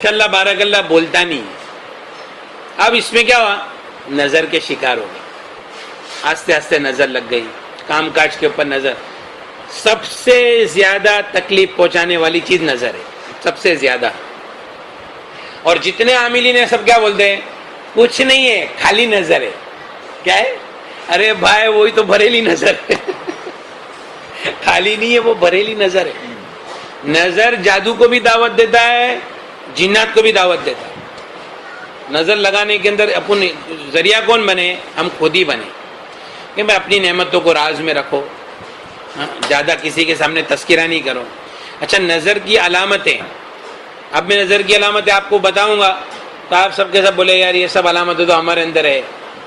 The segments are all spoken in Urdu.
اللہ بارک اللہ بولتا نہیں. اب اس میں کیا ہوا, نظر کے شکار ہو گئے, آستے آستے نظر لگ گئی, کام کاج کے اوپر نظر. سب سے زیادہ تکلیف پہنچانے والی چیز نظر ہے, سب سے زیادہ. اور جتنے عاملین ہیں سب کیا بولتے ہیں, کچھ نہیں ہے خالی نظر ہے. کیا ہے؟ ارے بھائی وہی تو بریلی نظر ہے. خالی نہیں ہے, وہ بریلی نظر ہے. نظر جادو کو بھی دعوت دیتا ہے, جنات کو بھی دعوت دیتا ہے. نظر لگانے کے اندر اپن ذریعہ کون بنے, ہم خود ہی بنے کہ میں اپنی نعمتوں کو راز میں رکھو, زیادہ کسی کے سامنے تذکرہ نہیں کرو. اچھا, نظر کی علامتیں. اب میں نظر کی علامتیں آپ کو بتاؤں گا تو آپ سب کے سب بولے یار یہ سب علامتیں تو ہمارے اندر ہے.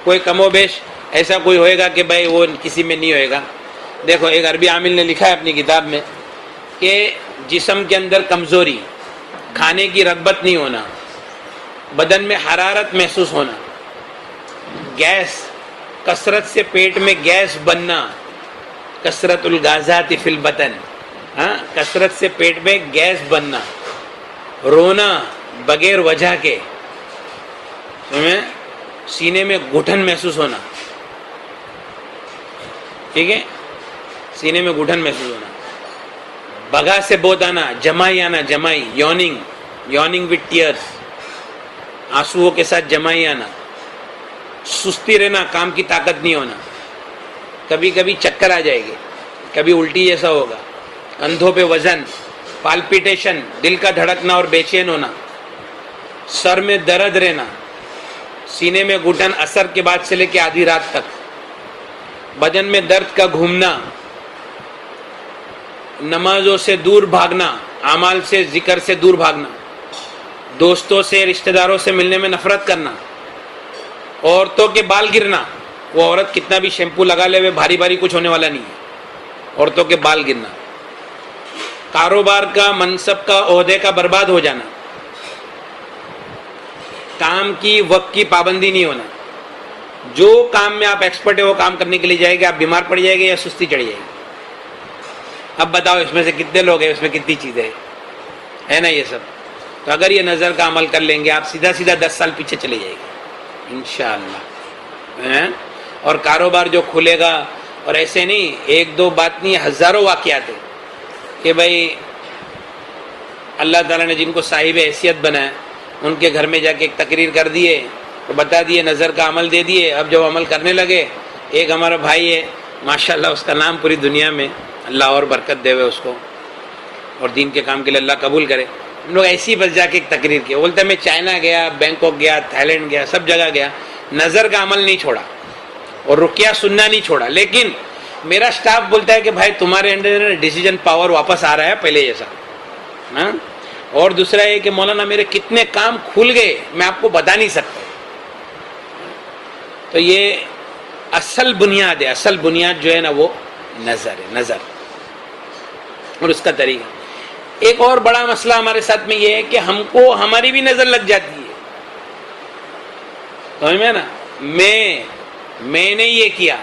کوئی کم و بیش ایسا کوئی ہوئے گا کہ بھائی وہ کسی میں نہیں ہوئے گا. دیکھو, ایک عربی عامل نے لکھا ہے اپنی کتاب میں کہ جسم کے اندر کمزوری, کھانے کی رغبت نہیں ہونا, بدن میں حرارت محسوس ہونا, گیس, کثرت سے پیٹ میں گیس بننا, کثرت الغازات فی البطن, کثرت سے پیٹ میں گیس بننا, رونا بغیر وجہ کے, سینے میں گھٹن محسوس ہونا. ٹھیک ہے, سینے میں گھٹن محسوس ہونا, بگا سے بہت آنا, جمائی آنا, جمائی, یوننگ وتھ ٹیئرس, آنسوؤں کے ساتھ جمائی آنا, سستی رہنا, کام کی طاقت نہیں ہونا, کبھی کبھی چکر آ جائے گی, کبھی الٹی جیسا ہوگا, کندھوں پہ وزن, پالپیٹیشن, دل کا دھڑکنا اور بے چین ہونا, سر میں درد رہنا, سینے میں گھٹن اثر کے بعد سے لے کے آدھی رات تک, بدن میں درد کا گھومنا, نمازوں سے دور بھاگنا, اعمال سے, ذکر سے دور بھاگنا, دوستوں سے, رشتہ داروں سے ملنے میں نفرت کرنا, عورتوں کے بال گرنا. وہ عورت کتنا بھی شیمپو لگا لے, وہ بھاری بھاری کچھ ہونے والا نہیں ہے. عورتوں کے بال گرنا, کاروبار کا, منصب کا, عہدے کا برباد ہو جانا, کام کی, وقت کی پابندی نہیں ہونا. جو کام میں آپ ایکسپرٹ ہے وہ کام کرنے کے لیے جائے گے, آپ بیمار پڑ جائے گے یا سستی چڑھ جائے گی. اب بتاؤ اس میں سے کتنے لوگ ہیں, اس میں کتنی چیزیں ہے نا یہ سب. تو اگر یہ نظر کا عمل کر لیں گے آپ, سیدھا سیدھا 10 سال پیچھے چلے جائے گے انشاءاللہ. اور کاروبار جو کھلے گا, اور ایسے نہیں ایک دو بات نہیں, ہزاروں واقعات ہیں کہ بھائی اللہ تعالیٰ نے جن کو صاحب حیثیت بنایا ان کے گھر میں جا کے ایک تقریر کر دیے, تو بتا دیے نظر کا عمل دے دیے. اب جب عمل کرنے لگے, ایک ہمارا بھائی ہے ماشاءاللہ, اس کا نام پوری دنیا میں, اللہ اور برکت دے ہوئے اس کو, اور دین کے کام کے لیے اللہ قبول کرے. ہم لوگ ایسی بس جا کے ایک تقریر کی, بولتا ہے میں چائنا گیا, بینکاک گیا, تھائی لینڈ گیا, سب جگہ گیا, نظر کا عمل نہیں چھوڑا اور رقیہ سننا نہیں چھوڑا. لیکن میرا سٹاف بولتا ہے کہ بھائی تمہارے اندر ڈیسیجن پاور واپس آ رہا ہے پہلے جیسا. اور دوسرا یہ کہ مولانا میرے کتنے کام کھل گئے میں آپ کو بتا نہیں سکتا. تو یہ اصل بنیاد ہے, اصل بنیاد جو ہے نا وہ نظر ہے, نظر اور اس کا طریقہ. ایک اور بڑا مسئلہ ہمارے ساتھ میں یہ ہے کہ ہم کو ہماری بھی نظر لگ جاتی ہے. سمجھ میں نا, میں نے یہ کیا,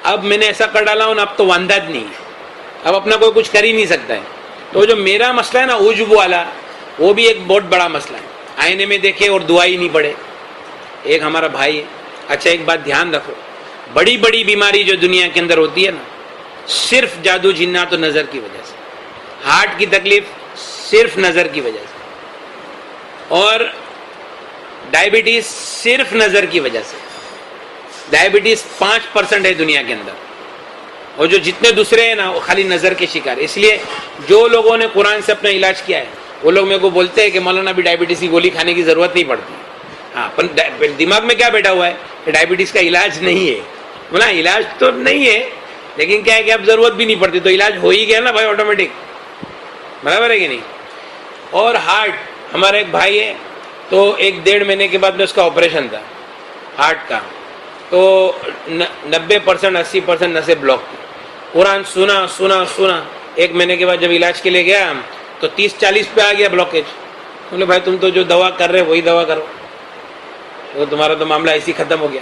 اب میں نے ایسا کر ڈالا ہوں, اب تو وانداد نہیں ہے, اب اپنا کوئی کچھ کر ہی نہیں سکتا ہے. تو جو میرا مسئلہ ہے نا عجب والا, وہ بھی ایک بہت بڑا مسئلہ ہے. آئینے میں دیکھے اور دعا ہی نہیں پڑے. ایک ہمارا بھائی ہے. اچھا ایک بات دھیان رکھو, بڑی بڑی بیماری جو دنیا کے اندر ہوتی ہے نا, صرف جادو جنات و نظر کی وجہ سے. ہارٹ کی تکلیف صرف نظر کی وجہ سے, اور ڈائبٹیز صرف نظر کی وجہ سے. ڈائبٹیز 5% ہے دنیا کے اندر, اور جو جتنے دوسرے ہیں نا وہ خالی نظر کے شکار. اس لیے جو لوگوں نے قرآن سے اپنا علاج کیا ہے وہ لوگ میرے کو بولتے ہیں کہ مولانا ابھی ڈائبٹیز کی گولی کھانے کی ضرورت نہیں پڑتی. ہاں, دماغ میں کیا بیٹھا ہوا ہے کہ ڈائبٹیز کا علاج نہیں ہے. بولا علاج تو نہیں ہے, لیکن کیا ہے کہ اب ضرورت بھی نہیں پڑتی, تو علاج ہو ہی گیا نا بھائی آٹومیٹک. برابر ہے کہ نہیں. اور ہارٹ, ہمارا ایک بھائی ہے, تو 1-1.5 مہینے کے بعد میں اس کا آپریشن تھا ہارٹ کا, تو 90% 80% نسیں بلاک تھی. قرآن سنا 1 مہینے کے بعد جب علاج کے لیے گیا تو 30-40 پہ آ گیا بلاکیج. بولے بھائی تم تو جو دوا کر رہے وہی دوا کرو, تو تمہارا تو معاملہ ایسے ہی ختم ہو گیا.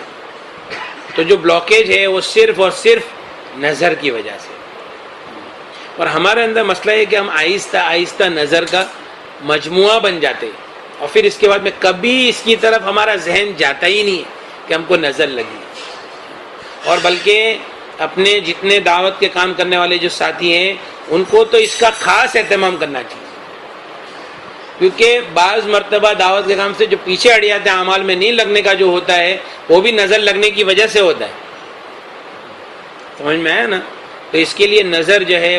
تو جو بلاکیج ہے وہ صرف اور صرف نظر کی وجہ سے. اور ہمارے اندر مسئلہ ہے کہ ہم آہستہ آہستہ نظر کا مجموعہ بن جاتے. اور پھر اس کے بعد میں کبھی اس کی طرف ہمارا ذہن جاتا ہی نہیں ہے کہ ہم کو نظر لگی، اور بلکہ اپنے جتنے دعوت کے کام کرنے والے جو ساتھی ہیں ان کو تو اس کا خاص اہتمام کرنا چاہیے، کیونکہ بعض مرتبہ دعوت کے کام سے جو پیچھے ہٹ جاتے ہیں، اعمال میں نہیں لگنے کا جو ہوتا ہے وہ بھی نظر لگنے کی وجہ سے ہوتا ہے، سمجھ میں آیا نا؟ تو اس کے لیے نظر جو ہے